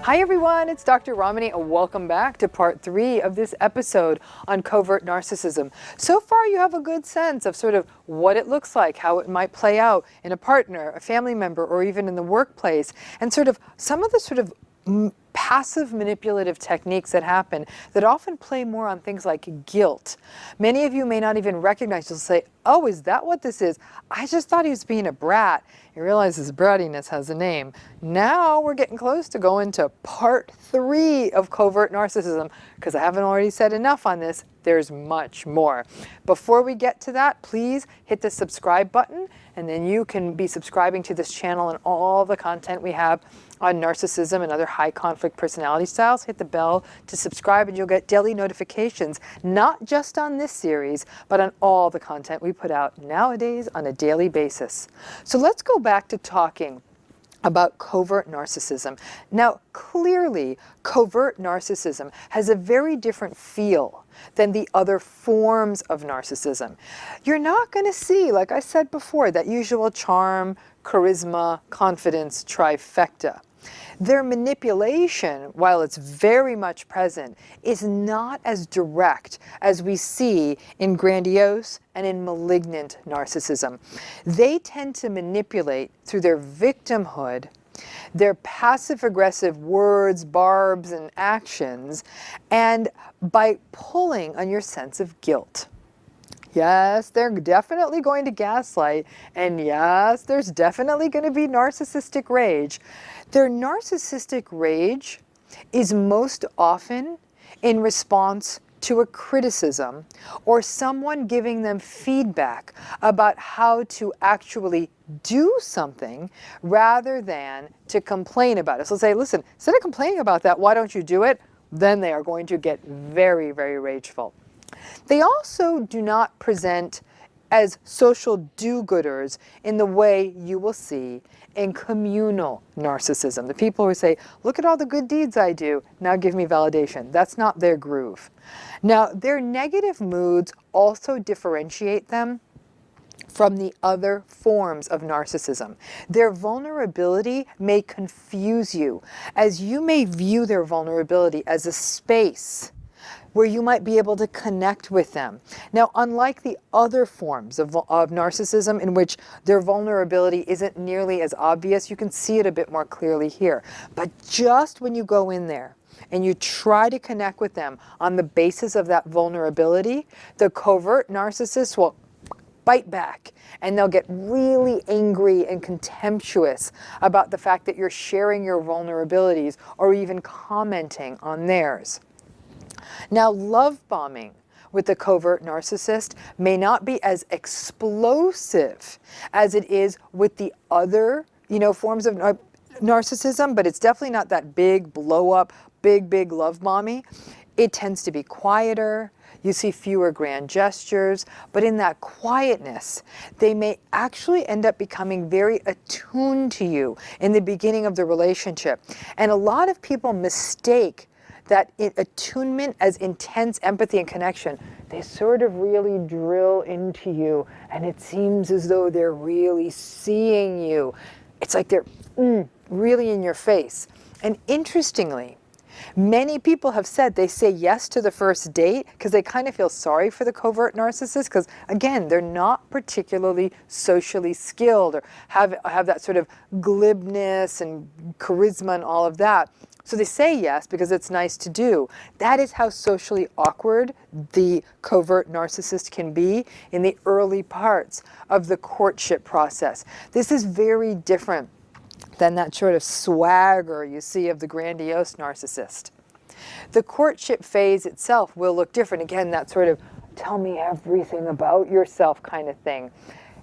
Hi everyone, it's Dr. Ramani and welcome back to part 3 of this episode on covert narcissism. So far you have a good sense of sort of what it looks like, how it might play out in a partner, a family member, or even in the workplace, and sort of some of the sort of passive manipulative techniques that happen that often play more on things like guilt. Many of you may not even recognize, you'll say, oh, is that what this is? I just thought he was being a brat. You realize his brattiness has a name. Now we're getting close to going to part 3 of covert narcissism, because I haven't already said enough on this. There's much more. Before we get to that, please hit the subscribe button, and then you can be subscribing to this channel and all the content we have on narcissism and other high conflict personality styles. Hit the bell to subscribe and you'll get daily notifications, not just on this series, but on all the content we put out nowadays on a daily basis. So let's go back to talking about covert narcissism. Now, clearly, covert narcissism has a very different feel than the other forms of narcissism. You're not going to see, like I said before, that usual charm, charisma, confidence trifecta. Their manipulation, while it's very much present, is not as direct as we see in grandiose and in malignant narcissism. They tend to manipulate through their victimhood, their passive-aggressive words, barbs, and actions, and by pulling on your sense of guilt. Yes, they're definitely going to gaslight, and yes, there's definitely going to be narcissistic rage. Their narcissistic rage is most often in response to a criticism or someone giving them feedback about how to actually do something rather than to complain about it. So say, listen, instead of complaining about that, why don't you do it? Then they are going to get very, very rageful. They also do not present as social do-gooders in the way you will see in communal narcissism. The people who say, look at all the good deeds I do, now give me validation. That's not their groove. Now, their negative moods also differentiate them from the other forms of narcissism. Their vulnerability may confuse you, as you may view their vulnerability as a space where you might be able to connect with them. Now, unlike the other forms of narcissism in which their vulnerability isn't nearly as obvious, you can see it a bit more clearly here. But just when you go in there and you try to connect with them on the basis of that vulnerability, the covert narcissist will bite back and they'll get really angry and contemptuous about the fact that you're sharing your vulnerabilities or even commenting on theirs. Now, love bombing with the covert narcissist may not be as explosive as it is with the other, forms of narcissism, but it's definitely not that big blow up, big love bombing. It tends to be quieter. You see fewer grand gestures, but in that quietness, they may actually end up becoming very attuned to you in the beginning of the relationship. And a lot of people mistake that attunement as intense empathy and connection. They sort of really drill into you, and it seems as though they're really seeing you. It's like they're really in your face. And interestingly, many people have said they say yes to the first date because they kind of feel sorry for the covert narcissist because, again, they're not particularly socially skilled or have that sort of glibness and charisma and all of that. So they say yes because it's nice to do. That is how socially awkward the covert narcissist can be in the early parts of the courtship process. This is very different than that sort of swagger you see of the grandiose narcissist. The courtship phase itself will look different. Again, that sort of tell me everything about yourself kind of thing.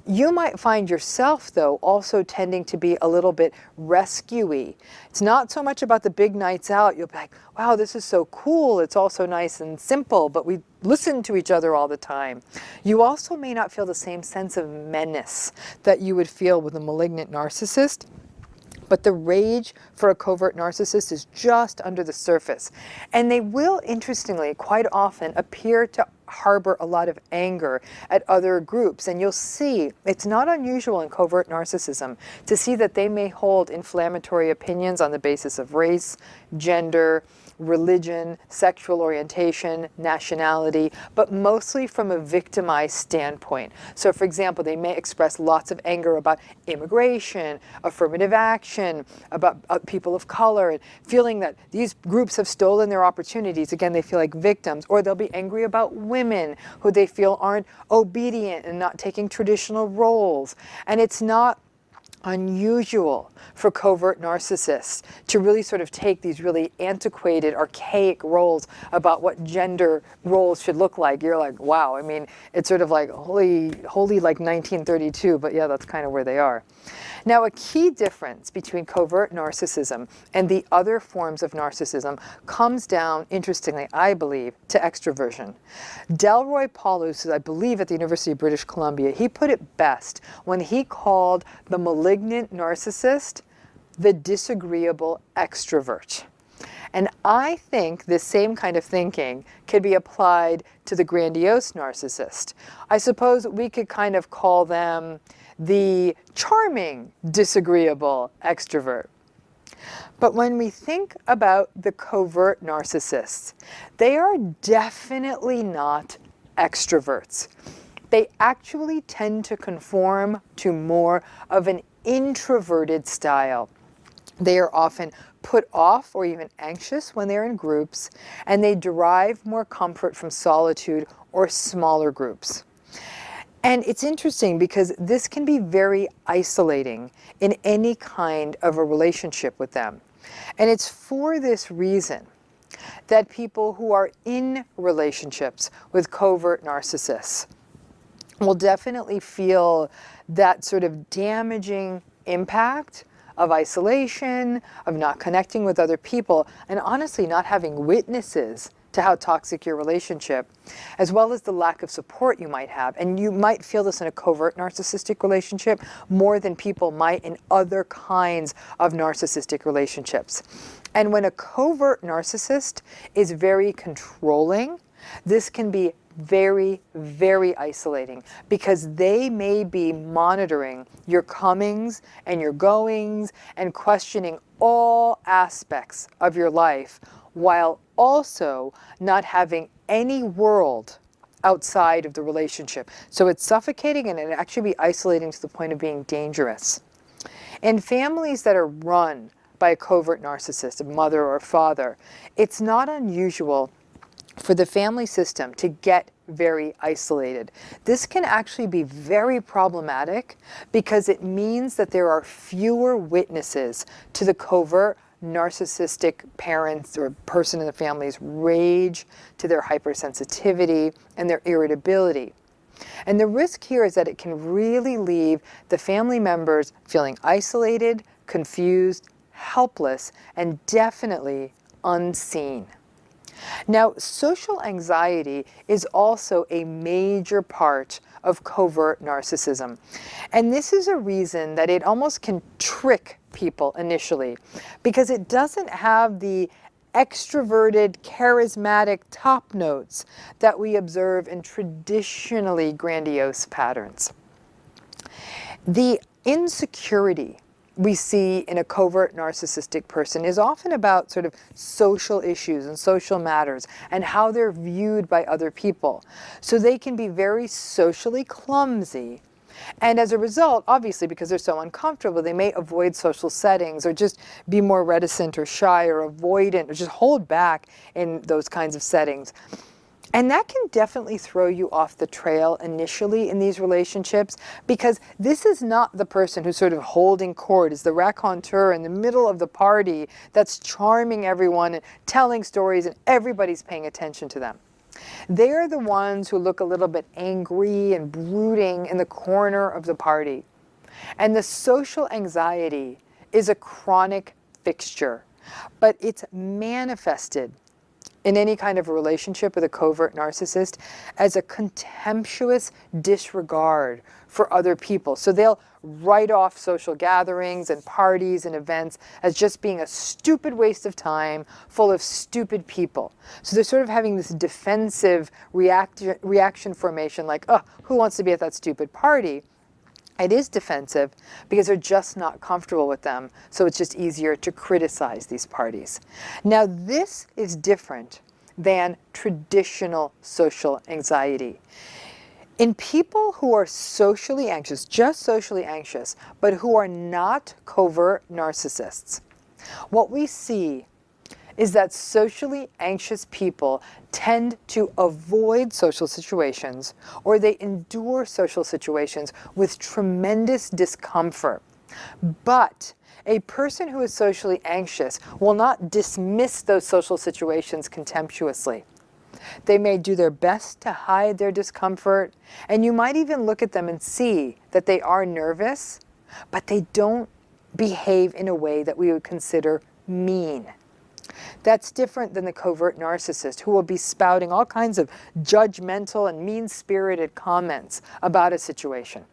You might find yourself, though, also tending to be a little bit rescue-y. It's not so much about the big nights out. You'll be like, wow, this is so cool. It's all so nice and simple, but we listen to each other all the time. You also may not feel the same sense of menace that you would feel with a malignant narcissist. But the rage for a covert narcissist is just under the surface. And they will, interestingly, quite often appear to harbor a lot of anger at other groups. And you'll see it's not unusual in covert narcissism to see that they may hold inflammatory opinions on the basis of race, gender, religion, sexual orientation, nationality, but mostly from a victimized standpoint. So for example, they may express lots of anger about immigration, affirmative action, about people of color, and feeling that these groups have stolen their opportunities. Again, they feel like victims. Or they'll be angry about women who they feel aren't obedient and not taking traditional roles. And it's not unusual for covert narcissists to really sort of take these really antiquated, archaic roles about what gender roles should look like. You're like, wow, I mean, it's sort of like holy like 1932, but yeah, that's kind of where they are. Now, a key difference between covert narcissism and the other forms of narcissism comes down, interestingly, I believe, to extroversion. Delroy Paulus, I believe at the University of British Columbia, he put it best when he called the malignant narcissist the disagreeable extrovert. And I think this same kind of thinking could be applied to the grandiose narcissist. I suppose we could kind of call them the charming, disagreeable extrovert. But when we think about the covert narcissists, they are definitely not extroverts. They actually tend to conform to more of an introverted style. They are often put off or even anxious when they're in groups, and they derive more comfort from solitude or smaller groups. And it's interesting because this can be very isolating in any kind of a relationship with them. And it's for this reason that people who are in relationships with covert narcissists will definitely feel that sort of damaging impact of isolation, of not connecting with other people, and honestly not having witnesses to how toxic your relationship, as well as the lack of support you might have. And you might feel this in a covert narcissistic relationship more than people might in other kinds of narcissistic relationships. And when a covert narcissist is very controlling, this can be very, very isolating because they may be monitoring your comings and your goings and questioning all aspects of your life while also not having any world outside of the relationship. So it's suffocating and it actually be isolating to the point of being dangerous. In families that are run by a covert narcissist, a mother or father, it's not unusual for the family system to get very isolated. This can actually be very problematic because it means that there are fewer witnesses to the covert narcissistic parents or person in the family's rage, to their hypersensitivity and their irritability. And the risk here is that it can really leave the family members feeling isolated, confused, helpless, and definitely unseen. Now, social anxiety is also a major part of covert narcissism. And this is a reason that it almost can trick people initially, because it doesn't have the extroverted, charismatic top notes that we observe in traditionally grandiose patterns. The insecurity we see in a covert narcissistic person is often about sort of social issues and social matters and how they're viewed by other people. So they can be very socially clumsy. And as a result, obviously, because they're so uncomfortable, they may avoid social settings or just be more reticent or shy or avoidant or just hold back in those kinds of settings. And that can definitely throw you off the trail initially in these relationships, because this is not the person who's sort of holding court, is the raconteur in the middle of the party that's charming everyone and telling stories and everybody's paying attention to them. They're the ones who look a little bit angry and brooding in the corner of the party. And the social anxiety is a chronic fixture, but it's manifested in any kind of a relationship with a covert narcissist as a contemptuous disregard for other people. So they'll write off social gatherings and parties and events as just being a stupid waste of time full of stupid people. So they're sort of having this defensive reaction formation like, oh, who wants to be at that stupid party? It is defensive because they're just not comfortable with them, so it's just easier to criticize these parties. Now, this is different than traditional social anxiety. In people who are socially anxious, just socially anxious, but who are not covert narcissists, what we see is that socially anxious people tend to avoid social situations, or they endure social situations with tremendous discomfort. But a person who is socially anxious will not dismiss those social situations contemptuously. They may do their best to hide their discomfort, and you might even look at them and see that they are nervous, but they don't behave in a way that we would consider mean. That's different than the covert narcissist, who will be spouting all kinds of judgmental and mean-spirited comments about a situation.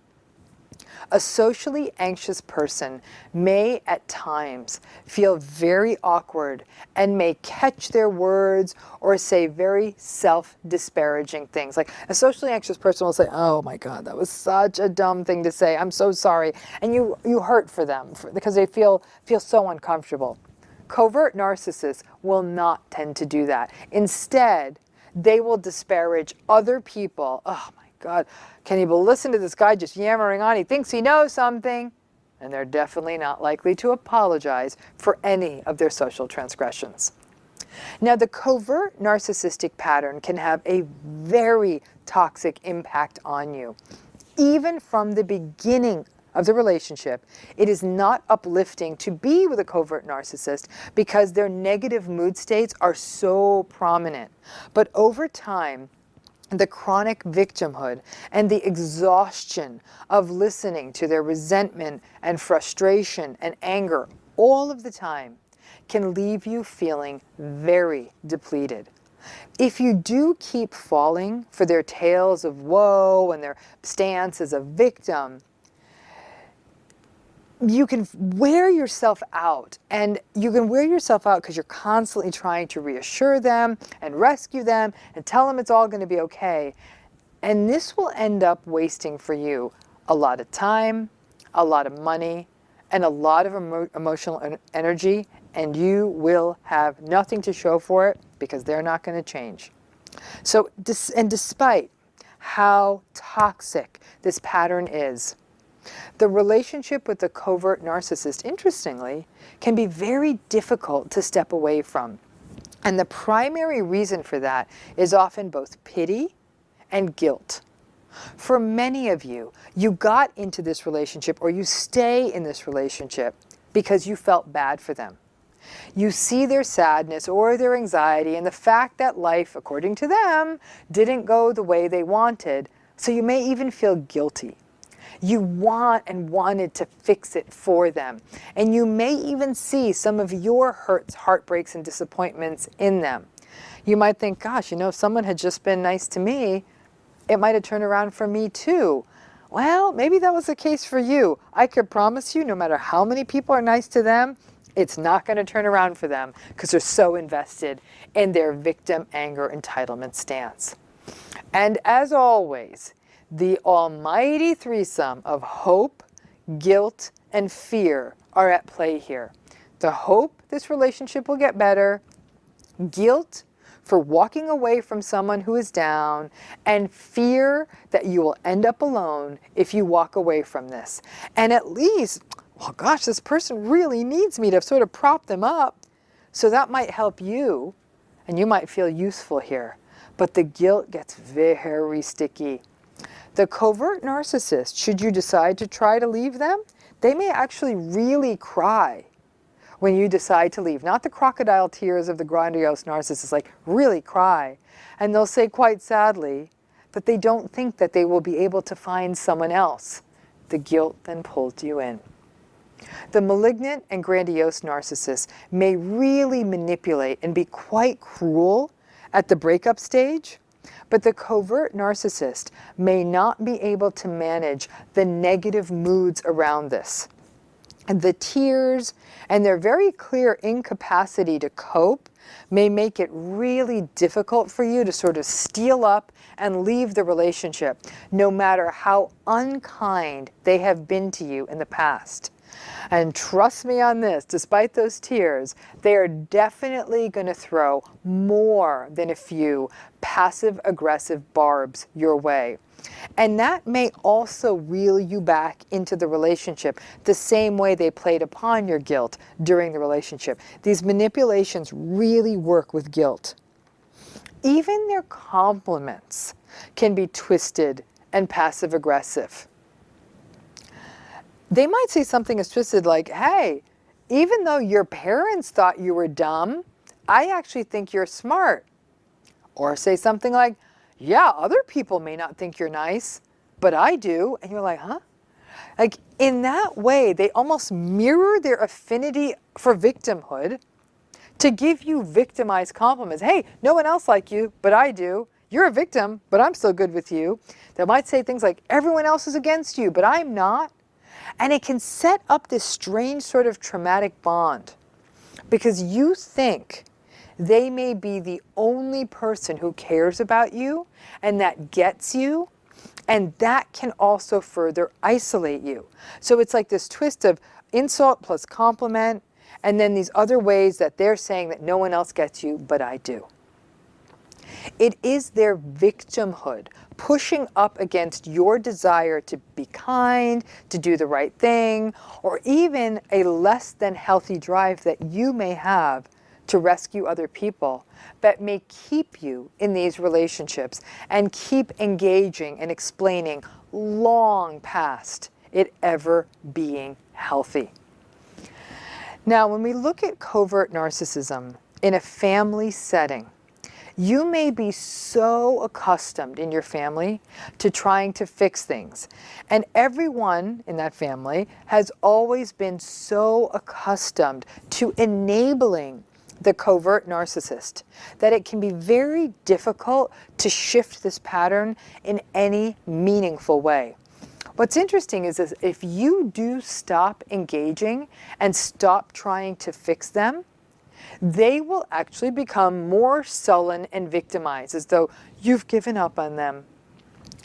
A socially anxious person may at times feel very awkward and may catch their words or say very self-disparaging things. Like a socially anxious person will say, oh my God, that was such a dumb thing to say. I'm so sorry. And you hurt for them because they feel so uncomfortable. Covert narcissists will not tend to do that. Instead, they will disparage other people. Oh my God, can you listen to this guy just yammering on? He thinks he knows something. And they're definitely not likely to apologize for any of their social transgressions. Now, the covert narcissistic pattern can have a very toxic impact on you. Even from the beginning of the relationship, it is not uplifting to be with a covert narcissist because their negative mood states are so prominent. But over time, the chronic victimhood and the exhaustion of listening to their resentment and frustration and anger all of the time can leave you feeling very depleted. If you do keep falling for their tales of woe and their stance as a victim, you can wear yourself out, and you can wear yourself out because you're constantly trying to reassure them and rescue them and tell them it's all going to be okay. And this will end up wasting for you a lot of time, a lot of money, and a lot of emotional energy, and you will have nothing to show for it because they're not going to change. So, despite how toxic this pattern is, the relationship with the covert narcissist, interestingly, can be very difficult to step away from. And the primary reason for that is often both pity and guilt. For many of you, you got into this relationship or you stay in this relationship because you felt bad for them. You see their sadness or their anxiety and the fact that life, according to them, didn't go the way they wanted, so you may even feel guilty. You want and wanted to fix it for them. And you may even see some of your hurts, heartbreaks, and disappointments in them. You might think, gosh, if someone had just been nice to me, it might have turned around for me too. Well, maybe that was the case for you. I could promise you, no matter how many people are nice to them, it's not going to turn around for them because they're so invested in their victim, anger, entitlement stance. And as always, the almighty threesome of hope, guilt, and fear are at play here. The hope this relationship will get better, guilt for walking away from someone who is down, and fear that you will end up alone if you walk away from this. And at least, well, gosh, this person really needs me to sort of prop them up. So that might help you, and you might feel useful here. But the guilt gets very sticky. The covert narcissist, should you decide to try to leave them, they may actually really cry when you decide to leave. Not the crocodile tears of the grandiose narcissist, like really cry. And they'll say quite sadly that they don't think that they will be able to find someone else. The guilt then pulls you in. The malignant and grandiose narcissist may really manipulate and be quite cruel at the breakup stage, but the covert narcissist may not be able to manage the negative moods around this. And the tears and their very clear incapacity to cope may make it really difficult for you to sort of steel up and leave the relationship, no matter how unkind they have been to you in the past. And trust me on this, despite those tears, they are definitely going to throw more than a few passive-aggressive barbs your way. And that may also reel you back into the relationship the same way they played upon your guilt during the relationship. These manipulations really work with guilt. Even their compliments can be twisted and passive-aggressive. They might say something as twisted like, hey, even though your parents thought you were dumb, I actually think you're smart. Or say something like, yeah, other people may not think you're nice, but I do. And you're like, huh? Like, in that way, they almost mirror their affinity for victimhood to give you victimized compliments. Hey, no one else like you, but I do. You're a victim, but I'm still good with you. They might say things like, everyone else is against you, but I'm not. And it can set up this strange sort of traumatic bond because you think they may be the only person who cares about you and that gets you, and that can also further isolate you. So it's like this twist of insult plus compliment, and then these other ways that they're saying that no one else gets you, but I do. It is their victimhood pushing up against your desire to be kind, to do the right thing, or even a less than healthy drive that you may have to rescue other people that may keep you in these relationships and keep engaging and explaining long past it ever being healthy. Now, when we look at covert narcissism in a family setting, you may be so accustomed in your family to trying to fix things. And everyone in that family has always been so accustomed to enabling the covert narcissist that it can be very difficult to shift this pattern in any meaningful way. What's interesting is if you do stop engaging and stop trying to fix them, they will actually become more sullen and victimized, as though you've given up on them.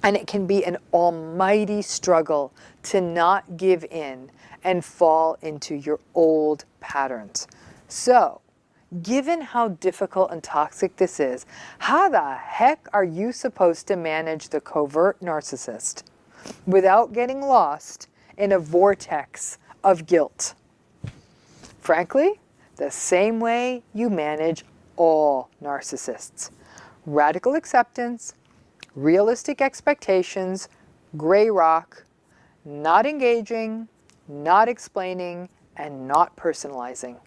And it can be an almighty struggle to not give in and fall into your old patterns. So, given how difficult and toxic this is, how the heck are you supposed to manage the covert narcissist without getting lost in a vortex of guilt? Frankly, the same way you manage all narcissists. Radical acceptance, realistic expectations, gray rock, not engaging, not explaining, and not personalizing.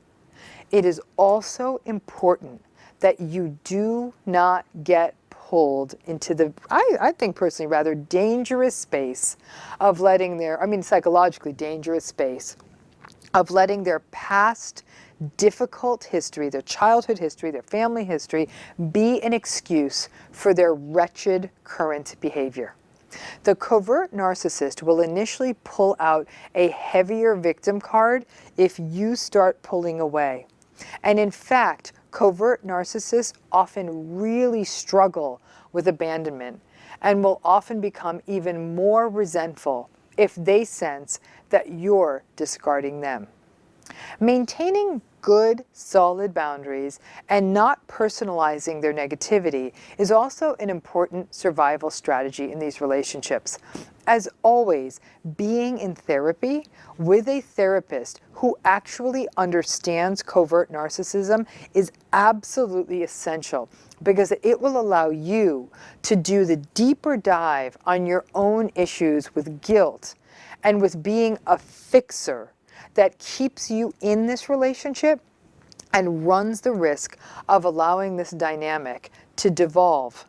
It is also important that you do not get pulled into the, I think personally, rather dangerous space of letting psychologically dangerous space of letting their past difficult history, their childhood history, their family history, be an excuse for their wretched current behavior. The covert narcissist will initially pull out a heavier victim card if you start pulling away. And in fact, covert narcissists often really struggle with abandonment and will often become even more resentful if they sense that you're discarding them. Maintaining good, solid boundaries and not personalizing their negativity is also an important survival strategy in these relationships. As always, being in therapy with a therapist who actually understands covert narcissism is absolutely essential because it will allow you to do the deeper dive on your own issues with guilt and with being a fixer that keeps you in this relationship and runs the risk of allowing this dynamic to devolve,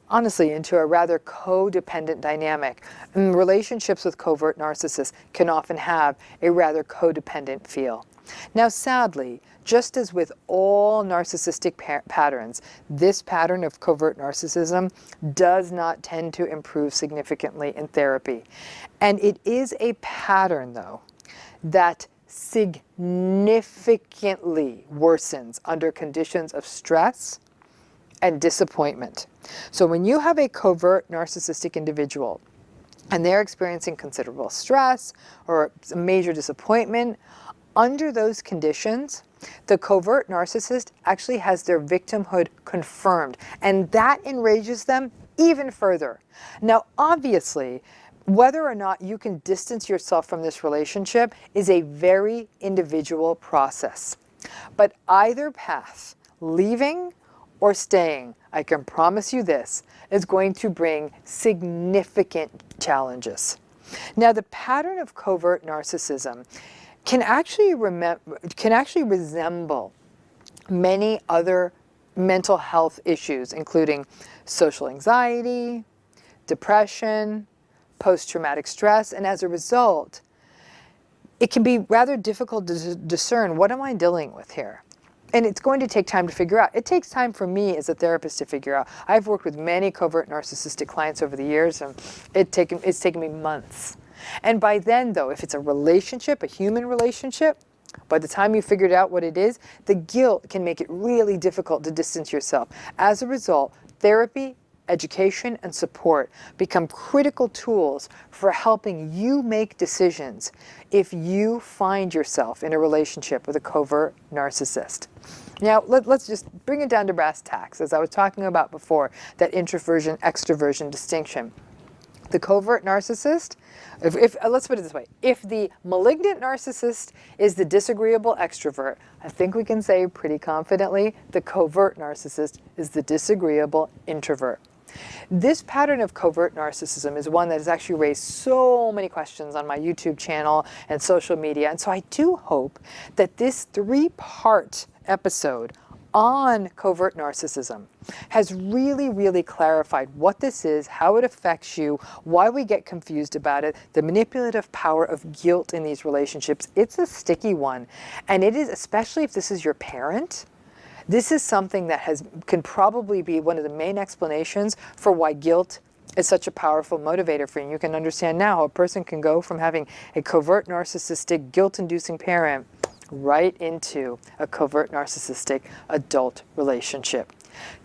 honestly, into a rather codependent dynamic. And relationships with covert narcissists can often have a rather codependent feel. Now, sadly, just as with all narcissistic patterns, this pattern of covert narcissism does not tend to improve significantly in therapy. And it is a pattern, though, that significantly worsens under conditions of stress and disappointment. So when you have a covert narcissistic individual and they're experiencing considerable stress or major disappointment, under those conditions, the covert narcissist actually has their victimhood confirmed, and that enrages them even further. Now, obviously, whether or not you can distance yourself from this relationship is a very individual process. But either path, leaving or staying, I can promise you this, is going to bring significant challenges. Now, the pattern of covert narcissism can actually resemble many other mental health issues, including social anxiety, depression, post-traumatic stress, and as a result, it can be rather difficult to discern, what am I dealing with here? And it's going to take time to figure out. It takes time for me as a therapist to figure out. I've worked with many covert narcissistic clients over the years, and it's taken me months. And by then, though, if it's a relationship, a human relationship, by the time you figured out what it is, the guilt can make it really difficult to distance yourself. As a result, therapy, education, and support become critical tools for helping you make decisions if you find yourself in a relationship with a covert narcissist. Now, let's just bring it down to brass tacks, as I was talking about before, that introversion-extroversion distinction. The covert narcissist, let's put it this way, if the malignant narcissist is the disagreeable extrovert, I think we can say pretty confidently the covert narcissist is the disagreeable introvert. This pattern of covert narcissism is one that has actually raised so many questions on my YouTube channel and social media, and so I do hope that this 3-part episode on covert narcissism has really clarified what this is, how it affects you, why we get confused about it, the manipulative power of guilt in these relationships. It's a sticky one, and it is, especially if this is your parent, this is something that can probably be one of the main explanations for why guilt is such a powerful motivator for you. You can understand now how a person can go from having a covert narcissistic, guilt-inducing parent right into a covert narcissistic adult relationship.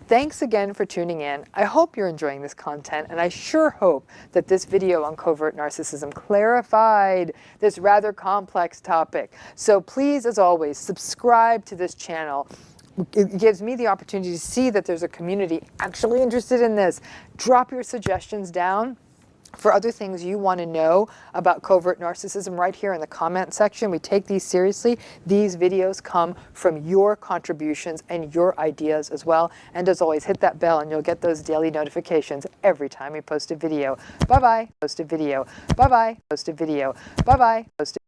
Thanks again for tuning in. I hope you're enjoying this content, and I sure hope that this video on covert narcissism clarified this rather complex topic. So please, as always, subscribe to this channel. It gives me the opportunity to see that there's a community actually interested in this. Drop your suggestions down for other things you want to know about covert narcissism right here in the comment section. We take these seriously. These videos come from your contributions and your ideas as well. And as always, hit that bell and you'll get those daily notifications every time we post a video. Bye-bye. Post a video. Bye-bye. Post a video. Bye-bye. Post a